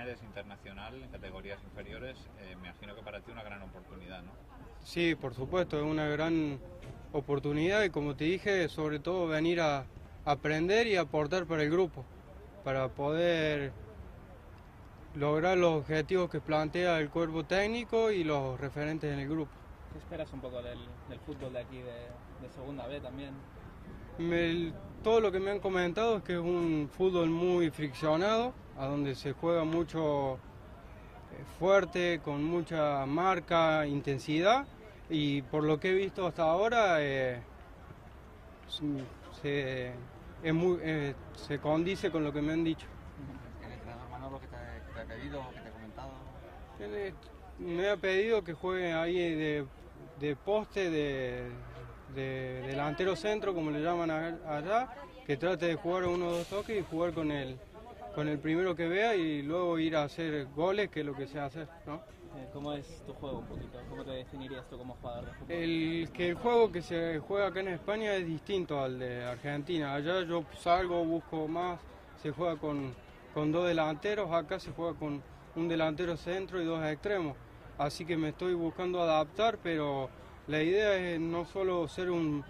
eres internacional en categorías inferiores, me imagino que para ti es una gran oportunidad, ¿no? Sí, por supuesto, es una gran oportunidad y como te dije, sobre todo venir a aprender y aportar para el grupo, para poder lograr los objetivos que plantea el cuerpo técnico y los referentes en el grupo. ¿Qué esperas un poco del fútbol de aquí, de Segunda B también? Todo lo que me han comentado es que es un fútbol muy friccionado, a donde se juega mucho fuerte, con mucha marca, intensidad, y por lo que he visto hasta ahora se condice con lo que me han dicho. ¿El entrenador Manolo que te ha pedido o que te ha comentado? Me ha pedido que juegue ahí de poste, de delantero centro, como le llaman allá, que trate de jugar uno o dos toques y jugar con el primero que vea y luego ir a hacer goles, que es lo que sé hacer, ¿no? ¿Cómo es tu juego un poquito? ¿Cómo te definirías tú como jugador de fútbol? El juego que se juega acá en España es distinto al de Argentina. Allá yo salgo, busco más, se juega con dos delanteros, acá se juega con un delantero centro y dos extremos. Así que me estoy buscando adaptar, pero la idea es no solo ser un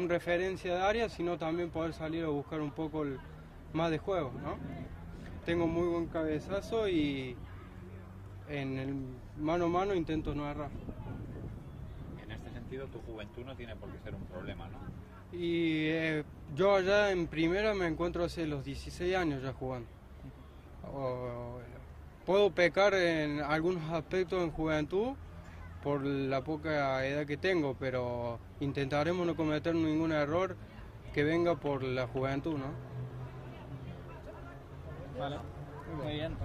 referencia de área, sino también poder salir a buscar un poco más de juego, ¿no? Tengo muy buen cabezazo y en el mano a mano intento no errar. En este sentido, tu juventud no tiene por qué ser un problema, ¿no? Y yo allá en primera me encuentro hace los 16 años ya jugando. Puedo pecar en algunos aspectos en juventud por la poca edad que tengo, pero intentaremos no cometer ningún error que venga por la juventud, ¿no? Vale, muy bien.